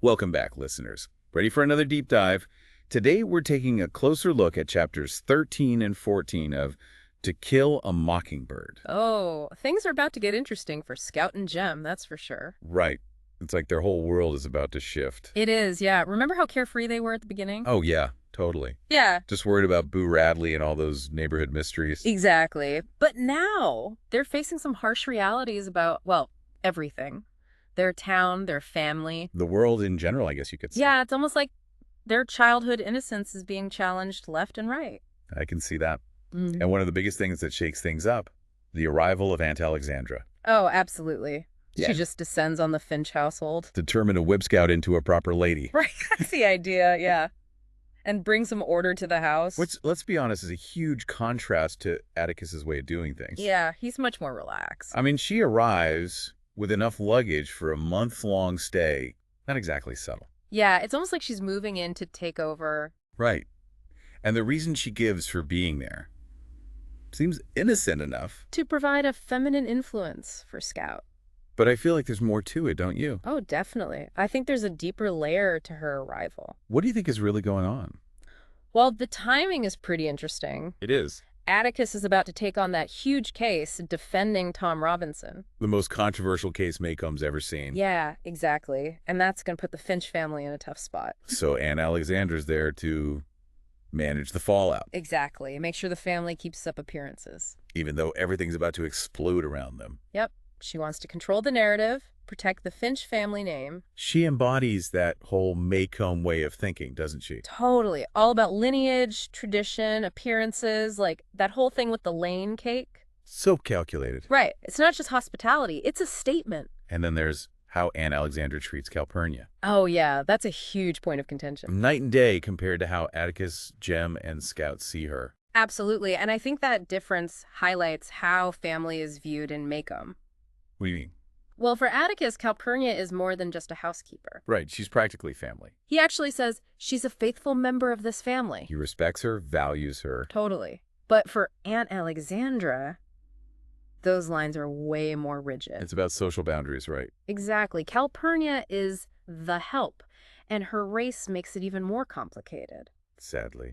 Welcome back, listeners. Ready for another deep dive? Today, we're taking a closer look at chapters 13 and 14 of To Kill a Mockingbird. Oh, things are about to get interesting for Scout and Jem, that's for sure. Right. It's like their whole world is about to shift. It is, yeah. Remember how carefree they were at the beginning? Oh, yeah, totally. Yeah, Just worried about Boo Radley and all those neighborhood mysteries. exactly. But now they're facing some harsh realities about, well, everything. Their town, their family. The world in general, I guess you could say. Yeah, it's almost like their childhood innocence is being challenged left and right. I can see that. Mm. And one of the biggest things that shakes things up, the arrival of Aunt Alexandra. Oh, absolutely. Yeah. She just descends on the Finch household. Determined to whip Scout into a proper lady. Right, that's the idea, yeah. And bring some order to the house. Which, let's be honest, is a huge contrast to Atticus's way of doing things. Yeah, he's much more relaxed. I mean, she arrives with enough luggage for a month-long stay. Not exactly subtle. Yeah, it's almost like she's moving in to take over. Right. And the reason she gives for being there seems innocent enough. To provide a feminine influence for Scout. But I feel like there's more to it, don't you? Oh, definitely. I think there's a deeper layer to her arrival. What do you think is really going on? Well, the timing is pretty interesting. It is. Atticus is about to take on that huge case defending Tom Robinson. The most controversial case Maycomb's ever seen. Yeah, exactly. And that's going to put the Finch family in a tough spot. So Aunt Alexandra's there to manage the fallout. Exactly. Make sure the family keeps up appearances. Even though everything's about to explode around them. Yep. She wants to control the narrative, protect the Finch family name. She embodies that whole Maycomb way of thinking, doesn't she? Totally. All about lineage, tradition, appearances, like that whole thing with the Lane cake. So calculated. Right. It's not just hospitality. It's a statement. And then there's how Aunt Alexandra treats Calpurnia. Oh, yeah. That's a huge point of contention. Night and day compared to how Atticus, Jem, and Scout see her. Absolutely. And I think that difference highlights how family is viewed in Maycomb. What do you mean? Well, for Atticus, Calpurnia is more than just a housekeeper. Right, she's practically family. He actually says she's a faithful member of this family. He respects her, values her. Totally. But for Aunt Alexandra, those lines are way more rigid. It's about social boundaries, right? Exactly. Calpurnia is the help, and her race makes it even more complicated. Sadly.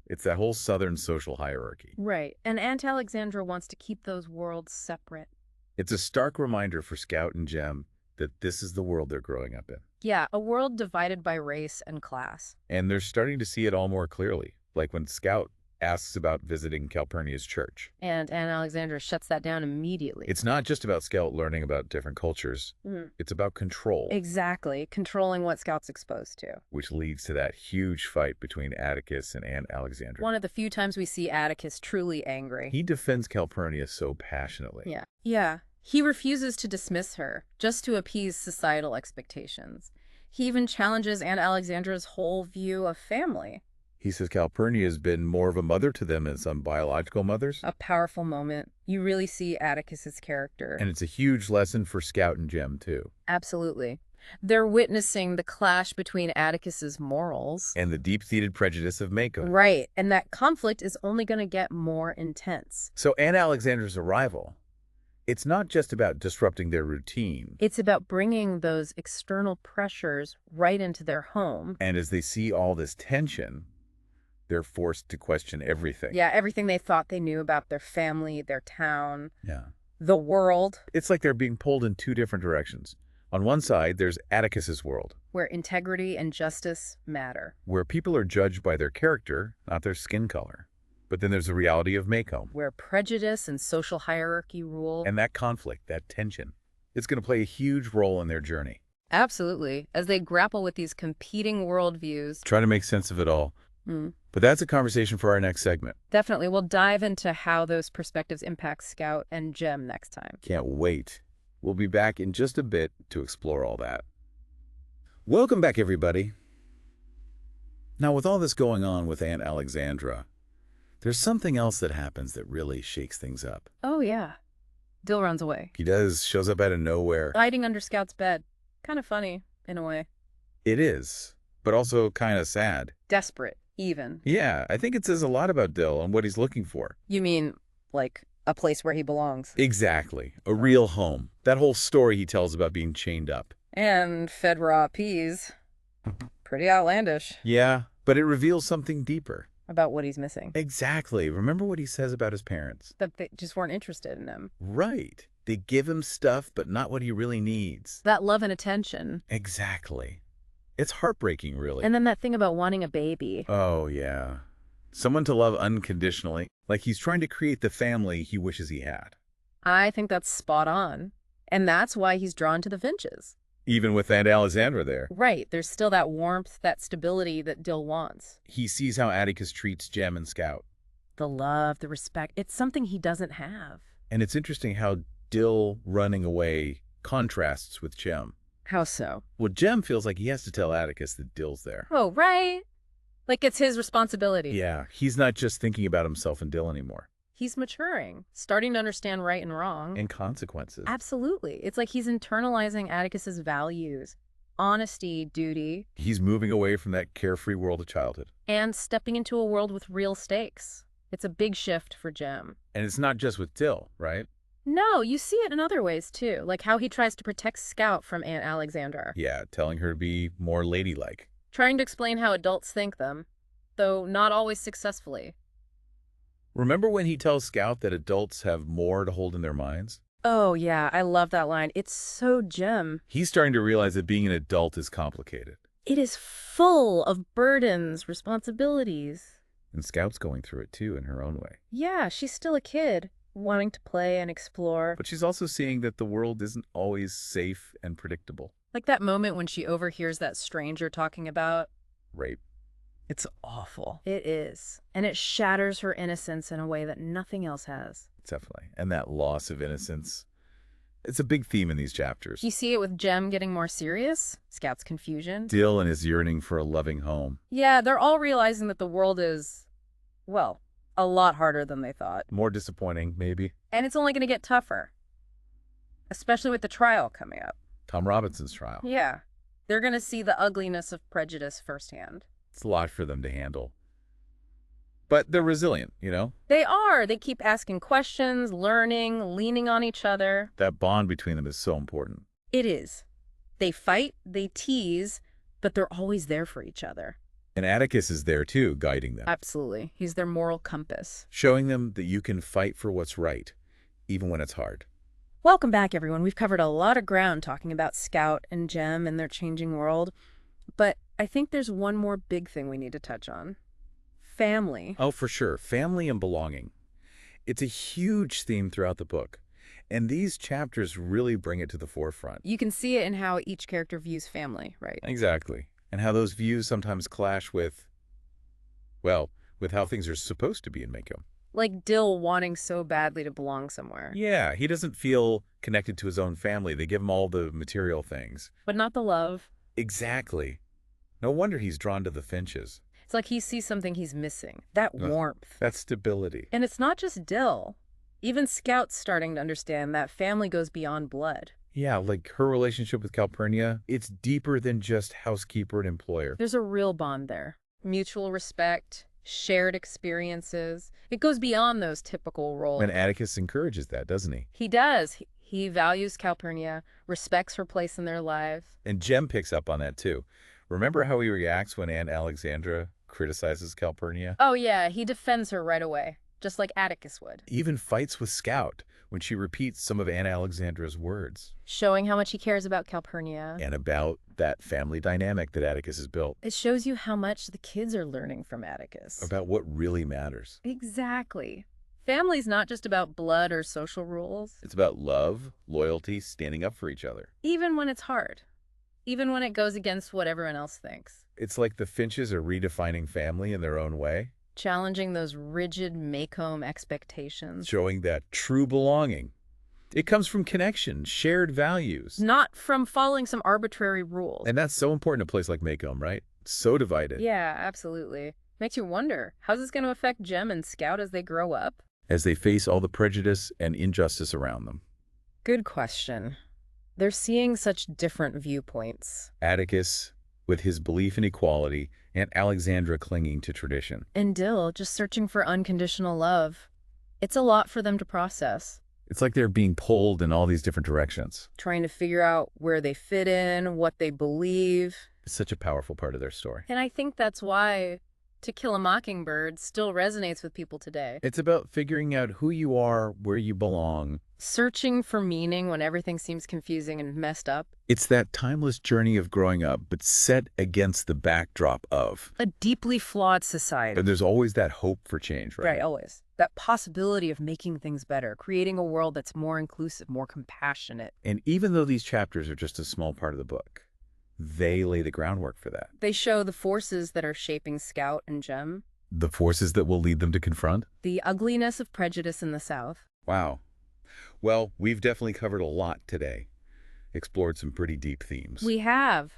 It's that whole southern social hierarchy. Right. And Aunt Alexandra wants to keep those worlds separate. It's a stark reminder for Scout and Jem that this is the world they're growing up in. Yeah, a world divided by race and class. And they're starting to see it all more clearly, like when Scout asks about visiting Calpurnia's church. And Aunt Alexandra shuts that down immediately. It's not just about Scout learning about different cultures. It's about control. Exactly, controlling what Scout's exposed to. Which leads to that huge fight between Atticus and Aunt Alexandra. One of the few times we see Atticus truly angry. He defends Calpurnia so passionately. Yeah. Yeah. He refuses to dismiss her, just to appease societal expectations. He even challenges Aunt Alexandra's whole view of family. He says Calpurnia has been more of a mother to them than some biological mothers. A powerful moment. You really see Atticus's character. And it's a huge lesson for Scout and Jem, too. Absolutely. They're witnessing the clash between Atticus's morals and the deep-seated prejudice of Maycomb. Right, and that conflict is only going to get more intense. So Aunt Alexandra's arrival, it's not just about disrupting their routine. It's about bringing those external pressures right into their home. And as they see all this tension, they're forced to question everything. Yeah, everything they thought they knew about their family, their town, Yeah. the world. It's like they're being pulled in two different directions. On one side, there's Atticus's world, where integrity and justice matter. where people are judged by their character, not their skin color. But then there's the reality of Maycomb. Where prejudice and social hierarchy rule. And that conflict, that tension, it's going to play a huge role in their journey. Absolutely. As they grapple with these competing worldviews. Try to make sense of it all. But that's a conversation for our next segment. Definitely. We'll dive into how those perspectives impact Scout and Jem next time. Can't wait. We'll be back in just a bit to explore all that. Welcome back, everybody. Now, with all this going on with Aunt Alexandra, there's something else that happens that really shakes things up. Oh, yeah. Dill runs away. He does, shows up out of nowhere. Hiding under Scout's bed. Kind of funny, in a way. It is, but also kind of sad. Desperate, even. Yeah, I think it says a lot about Dill and what he's looking for. You mean, like, a place where he belongs? Exactly. A real home. That whole story he tells about being chained up. And fed raw peas. Pretty outlandish Yeah, but it reveals something deeper. about what he's missing. Exactly. Remember what he says about his parents? That they just weren't interested in him. Right. They give him stuff, but not what he really needs. That love and attention. Exactly. It's heartbreaking, really. And then that thing about wanting a baby. Oh, yeah. Someone to love unconditionally, like he's trying to create the family he wishes he had. I think that's spot on. And that's why he's drawn to the Finches. Even with Aunt Alexandra there. Right. There's still that warmth, that stability that Dill wants. He sees how Atticus treats Jem and Scout. The love, the respect. It's something he doesn't have. And it's interesting how Dill running away contrasts with Jem. How so? Well, Jem feels like he has to tell Atticus that Dill's there. Oh, right. Like it's his responsibility. Yeah, he's not just thinking about himself and Dill anymore. He's maturing, starting to understand right and wrong. And consequences. Absolutely. It's like he's internalizing Atticus's values, honesty, duty, He's moving away from that carefree world of childhood. and stepping into a world with real stakes. It's a big shift for Jem. And it's not just with Dill, right? No, you see it in other ways too, like how he tries to protect Scout from Aunt Alexandra, Yeah, telling her to be more ladylike. trying to explain how adults think them, though not always successfully. Remember when he tells Scout that adults have more to hold in their minds? Oh yeah, I love that line. It's so Jem. He's starting to realize that being an adult is complicated. It is full of burdens, responsibilities. And Scout's going through it too in her own way. Yeah, she's still a kid, wanting to play and explore. But she's also seeing that the world isn't always safe and predictable. Like that moment when she overhears that stranger talking about. Rape. It's awful. It is. And it shatters her innocence in a way that nothing else has. Definitely. And that loss of innocence. It's a big theme in these chapters. You see it with Jem getting more serious, Scout's confusion. Dill and his yearning for a loving home. Yeah, they're all realizing that the world is, well, a lot harder than they thought. More disappointing, maybe. And it's only going to get tougher. Especially with the trial coming up. Tom Robinson's trial. Yeah. They're going to see the ugliness of prejudice firsthand. It's a lot for them to handle. But they're resilient, you know? They are. They keep asking questions, learning, leaning on each other. That bond between them is so important. It is. They fight, they tease, but they're always there for each other. And Atticus is there too, guiding them. Absolutely. He's their moral compass. Showing them that you can fight for what's right, even when it's hard. Welcome back, everyone. We've covered a lot of ground talking about Scout and Jem and their changing world. But I think there's one more big thing we need to touch on. Family. Oh, for sure. Family and belonging. It's a huge theme throughout the book. And these chapters really bring it to the forefront. You can see it in how each character views family, right? Exactly. And how those views sometimes clash with, well, with how things are supposed to be in Maycomb. Like Dill wanting so badly to belong somewhere. Yeah, he doesn't feel connected to his own family. They give him all the material things. But not the love. Exactly. No wonder he's drawn to the Finches. It's like he sees something he's missing. That warmth. That stability. And it's not just Dill. Even Scout's starting to understand that family goes beyond blood. Yeah, like her relationship with Calpurnia, it's deeper than just housekeeper and employer. There's a real bond there. Mutual respect, shared experiences. It goes beyond those typical roles. And Atticus encourages that, doesn't he? He does. He values Calpurnia, respects her place in their lives. And Jem picks up on that too. Remember how he reacts when Aunt Alexandra criticizes Calpurnia? Oh yeah, he defends her right away, just like Atticus would. He even fights with Scout when she repeats some of Aunt Alexandra's words. Showing how much he cares about Calpurnia. And about that family dynamic that Atticus has built. It shows you how much the kids are learning from Atticus. About what really matters. Exactly. Family's not just about blood or social rules. It's about love, loyalty, standing up for each other. Even when it's hard. Even when it goes against what everyone else thinks. It's like the Finches are redefining family in their own way. Challenging those rigid Maycomb expectations. Showing that true belonging. It comes from connection, shared values. Not from following some arbitrary rules. And that's so important in a place like Maycomb, right? So divided. Yeah, absolutely. Makes you wonder, how's this going to affect Jem and Scout as they grow up? As they face all the prejudice and injustice around them. Good question. They're seeing such different viewpoints. Atticus, with his belief in equality, and Alexandra clinging to tradition. And Dill just searching for unconditional love. It's a lot for them to process. It's like they're being pulled in all these different directions. trying to figure out where they fit in, what they believe. It's such a powerful part of their story. And I think that's why To Kill a Mockingbird still resonates with people today. It's about figuring out who you are, where you belong. Searching for meaning when everything seems confusing and messed up. It's that timeless journey of growing up, but set against the backdrop of. A deeply flawed society. And there's always that hope for change, right? Right, always. That possibility of making things better, creating a world that's more inclusive, more compassionate. And even though these chapters are just a small part of the book, they lay the groundwork for that. They show the forces that are shaping Scout and Jem. The forces that will lead them to confront? The ugliness of prejudice in the South. Wow. Well, we've definitely covered a lot today. Explored some pretty deep themes. We have.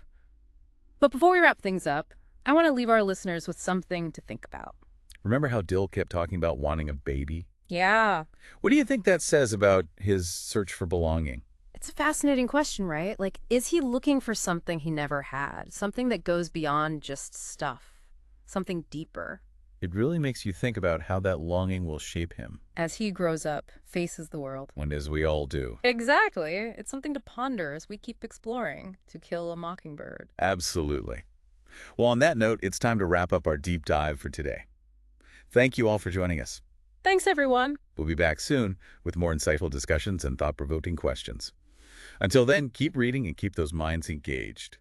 But before we wrap things up, I want to leave our listeners with something to think about. Remember how Dill kept talking about wanting a baby? Yeah. What do you think that says about his search for belonging? It's a fascinating question, right? Like, is he looking for something he never had? Something that goes beyond just stuff? Something deeper? It really makes you think about how that longing will shape him. As he grows up, faces the world. When, as we all do. Exactly. It's something to ponder as we keep exploring To Kill a Mockingbird. Absolutely. Well, on that note, it's time to wrap up our deep dive for today. Thank you all for joining us. Thanks, everyone. We'll be back soon with more insightful discussions and thought-provoking questions. Until then, keep reading and keep those minds engaged.